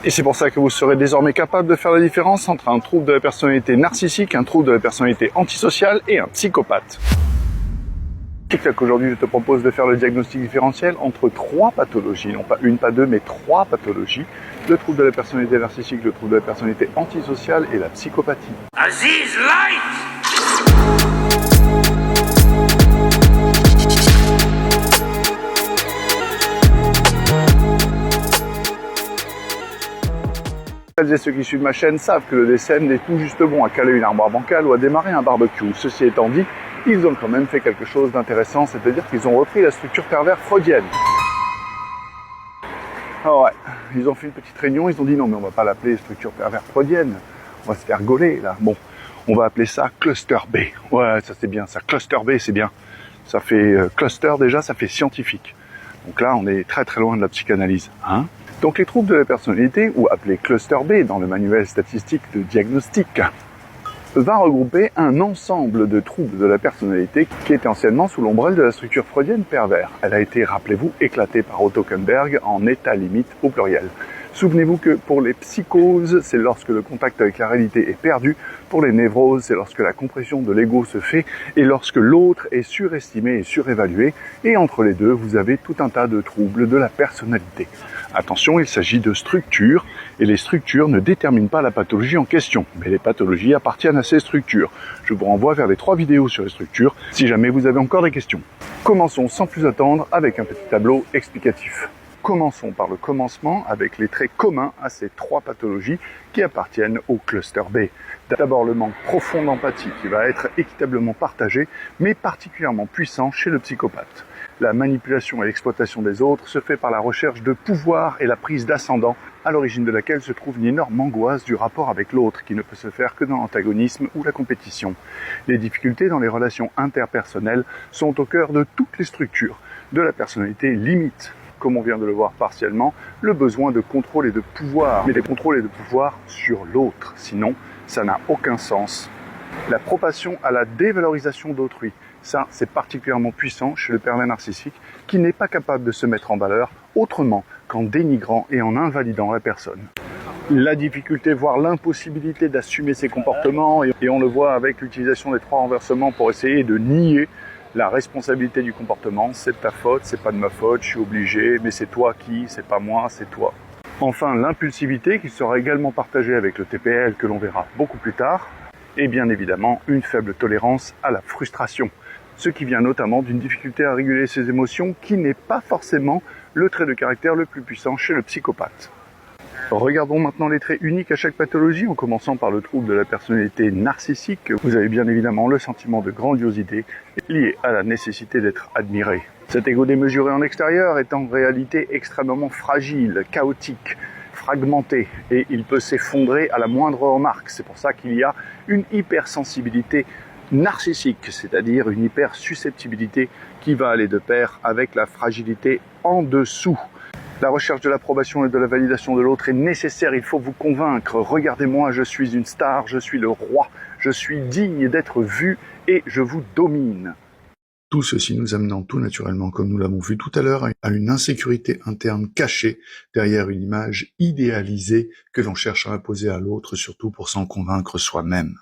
Et c'est pour ça que vous serez désormais capable de faire la différence entre un trouble de la personnalité narcissique, un trouble de la personnalité antisociale et un psychopathe. TikTok, aujourd'hui, je te propose de faire le diagnostic différentiel entre 3 pathologies, non pas une, pas deux, mais 3 pathologies. Le trouble de la personnalité narcissique, le trouble de la personnalité antisociale et la psychopathie. Aziz Light! Celles et ceux qui suivent ma chaîne savent que le DSM est tout juste bon à caler une armoire bancale ou à démarrer un barbecue. Ceci étant dit, ils ont quand même fait quelque chose d'intéressant, c'est-à-dire qu'ils ont repris la structure pervers freudienne. Ah ouais, ils ont fait une petite réunion, ils ont dit non mais on va pas l'appeler structure pervers freudienne, on va se faire gauler là. Bon, on va appeler ça cluster B. Ouais, ça c'est bien, ça cluster B c'est bien. Ça fait cluster déjà, ça fait scientifique. Donc là on est très très loin de la psychanalyse, hein. Donc les troubles de la personnalité, ou appelés cluster B dans le manuel statistique de diagnostic, va regrouper un ensemble de troubles de la personnalité qui était anciennement sous l'ombrelle de la structure freudienne pervers. Elle a été, rappelez-vous, éclatée par Otto Kuenberg en état limite au pluriel. Souvenez-vous que pour les psychoses, c'est lorsque le contact avec la réalité est perdu. Pour les névroses, c'est lorsque la compression de l'ego se fait et lorsque l'autre est surestimé et surévalué. Et entre les deux, vous avez tout un tas de troubles de la personnalité. Attention, il s'agit de structures, et les structures ne déterminent pas la pathologie en question, mais les pathologies appartiennent à ces structures. Je vous renvoie vers les 3 vidéos sur les structures, si jamais vous avez encore des questions. Commençons sans plus attendre avec un petit tableau explicatif. Commençons par le commencement avec les traits communs à ces 3 pathologies qui appartiennent au cluster B. D'abord le manque profond d'empathie qui va être équitablement partagé, mais particulièrement puissant chez le psychopathe. La manipulation et l'exploitation des autres se fait par la recherche de pouvoir et la prise d'ascendant, à l'origine de laquelle se trouve une énorme angoisse du rapport avec l'autre qui ne peut se faire que dans l'antagonisme ou la compétition. Les difficultés dans les relations interpersonnelles sont au cœur de toutes les structures de la personnalité limite, comme on vient de le voir partiellement, le besoin de contrôle et de pouvoir, mais de contrôle et de pouvoir sur l'autre, sinon ça n'a aucun sens. La propension à la dévalorisation d'autrui, ça c'est particulièrement puissant chez le pervers narcissique qui n'est pas capable de se mettre en valeur autrement qu'en dénigrant et en invalidant la personne. La difficulté, voire l'impossibilité d'assumer ses comportements, et on le voit avec l'utilisation des 3 renversements pour essayer de nier la responsabilité du comportement. C'est de ta faute, c'est pas de ma faute, je suis obligé, mais c'est toi qui, c'est pas moi, c'est toi. Enfin, l'impulsivité qui sera également partagée avec le TPL que l'on verra beaucoup plus tard, et bien évidemment une faible tolérance à la frustration, ce qui vient notamment d'une difficulté à réguler ses émotions qui n'est pas forcément le trait de caractère le plus puissant chez le psychopathe. Regardons maintenant les traits uniques à chaque pathologie, en commençant par le trouble de la personnalité narcissique. Vous avez bien évidemment le sentiment de grandiosité lié à la nécessité d'être admiré. Cet ego démesuré en extérieur est en réalité extrêmement fragile, chaotique, fragmenté, et il peut s'effondrer à la moindre remarque. C'est pour ça qu'il y a une hypersensibilité narcissique, c'est-à-dire une hypersusceptibilité qui va aller de pair avec la fragilité en dessous. La recherche de l'approbation et de la validation de l'autre est nécessaire, il faut vous convaincre. Regardez-moi, je suis une star, je suis le roi, je suis digne d'être vu et je vous domine. Tout ceci nous amenant tout naturellement, comme nous l'avons vu tout à l'heure, à une insécurité interne cachée derrière une image idéalisée que l'on cherche à imposer à l'autre, surtout pour s'en convaincre soi-même.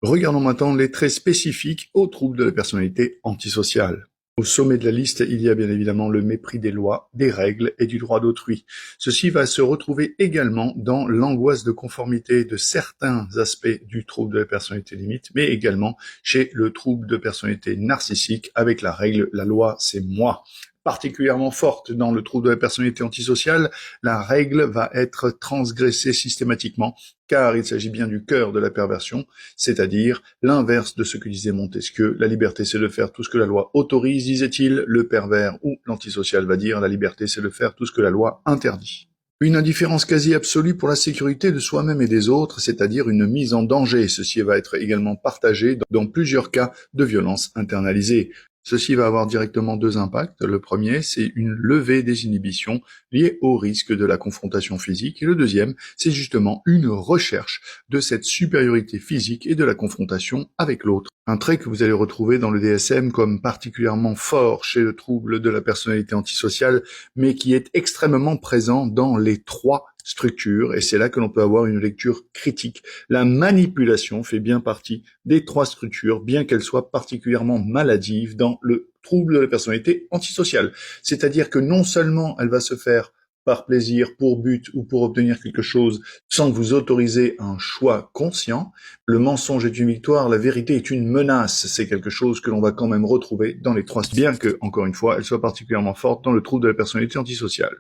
Regardons maintenant les traits spécifiques aux troubles de la personnalité antisociale. Au sommet de la liste, il y a bien évidemment le mépris des lois, des règles et du droit d'autrui. Ceci va se retrouver également dans l'angoisse de conformité de certains aspects du trouble de la personnalité limite, mais également chez le trouble de personnalité narcissique avec la règle « la loi, c'est moi ». Particulièrement forte dans le trouble de la personnalité antisociale, la règle va être transgressée systématiquement, car il s'agit bien du cœur de la perversion, c'est-à-dire l'inverse de ce que disait Montesquieu. La liberté, c'est de faire tout ce que la loi autorise, disait-il. Le pervers ou l'antisocial va dire la liberté, c'est de faire tout ce que la loi interdit. Une indifférence quasi absolue pour la sécurité de soi-même et des autres, c'est-à-dire une mise en danger. Ceci va être également partagé dans plusieurs cas de violence internalisée. Ceci va avoir directement 2 impacts. Le premier, c'est une levée des inhibitions liées au risque de la confrontation physique. Et le deuxième, c'est justement une recherche de cette supériorité physique et de la confrontation avec l'autre. Un trait que vous allez retrouver dans le DSM comme particulièrement fort chez le trouble de la personnalité antisociale, mais qui est extrêmement présent dans les 3 structures, et c'est là que l'on peut avoir une lecture critique. La manipulation fait bien partie des 3 structures, bien qu'elle soit particulièrement maladive dans le trouble de la personnalité antisociale. C'est-à-dire que non seulement elle va se faire par plaisir, pour but ou pour obtenir quelque chose sans que vous autoriser un choix conscient. Le mensonge est une victoire, la vérité est une menace. C'est quelque chose que l'on va quand même retrouver dans les 3, bien que, encore une fois, elle soit particulièrement forte dans le trouble de la personnalité antisociale.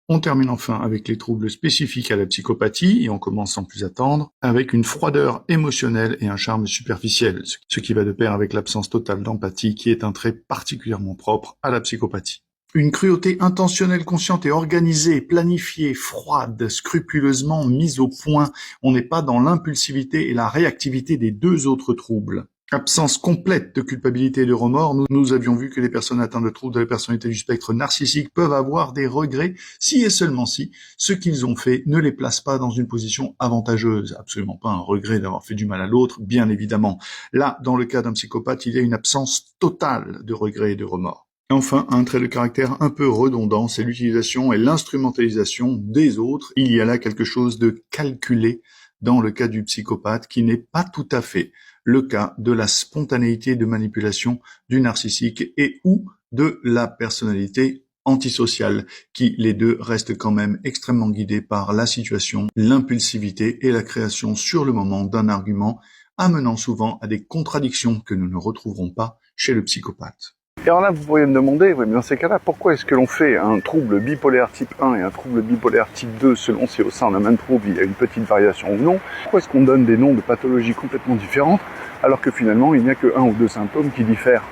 On termine enfin avec les troubles spécifiques à la psychopathie, et on commence sans plus attendre, avec une froideur émotionnelle et un charme superficiel, ce qui va de pair avec l'absence totale d'empathie, qui est un trait particulièrement propre à la psychopathie. Une cruauté intentionnelle, consciente et organisée, planifiée, froide, scrupuleusement mise au point. On n'est pas dans l'impulsivité et la réactivité des 2 autres troubles. Absence complète de culpabilité et de remords. Nous avions vu que les personnes atteintes de troubles de la personnalité du spectre narcissique peuvent avoir des regrets si et seulement si ce qu'ils ont fait ne les place pas dans une position avantageuse. Absolument pas un regret d'avoir fait du mal à l'autre, bien évidemment. Là, dans le cas d'un psychopathe, il y a une absence totale de regrets et de remords. Enfin, un trait de caractère un peu redondant, c'est l'utilisation et l'instrumentalisation des autres. Il y a là quelque chose de calculé dans le cas du psychopathe qui n'est pas tout à fait le cas de la spontanéité de manipulation du narcissique et ou de la personnalité antisociale, qui les 2 restent quand même extrêmement guidés par la situation, l'impulsivité et la création sur le moment d'un argument, amenant souvent à des contradictions que nous ne retrouverons pas chez le psychopathe. Et alors là, vous pourriez me demander, oui, mais dans ces cas-là, pourquoi est-ce que l'on fait un trouble bipolaire type 1 et un trouble bipolaire type 2 selon si au sein d'un même trouble il y a une petite variation ou non? Pourquoi est-ce qu'on donne des noms de pathologies complètement différentes alors que finalement il n'y a que 1 ou 2 symptômes qui diffèrent?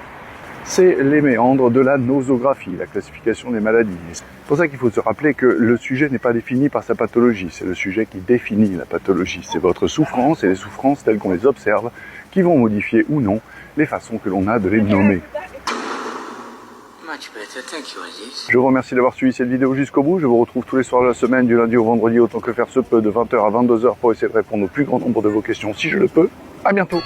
C'est les méandres de la nosographie, la classification des maladies. C'est pour ça qu'il faut se rappeler que le sujet n'est pas défini par sa pathologie, c'est le sujet qui définit la pathologie. C'est votre souffrance et les souffrances telles qu'on les observe qui vont modifier ou non les façons que l'on a de les nommer. Je vous remercie d'avoir suivi cette vidéo jusqu'au bout. Je vous retrouve tous les soirs de la semaine, du lundi au vendredi, autant que faire se peut, de 20h à 22h pour essayer de répondre au plus grand nombre de vos questions si je le peux. À bientôt.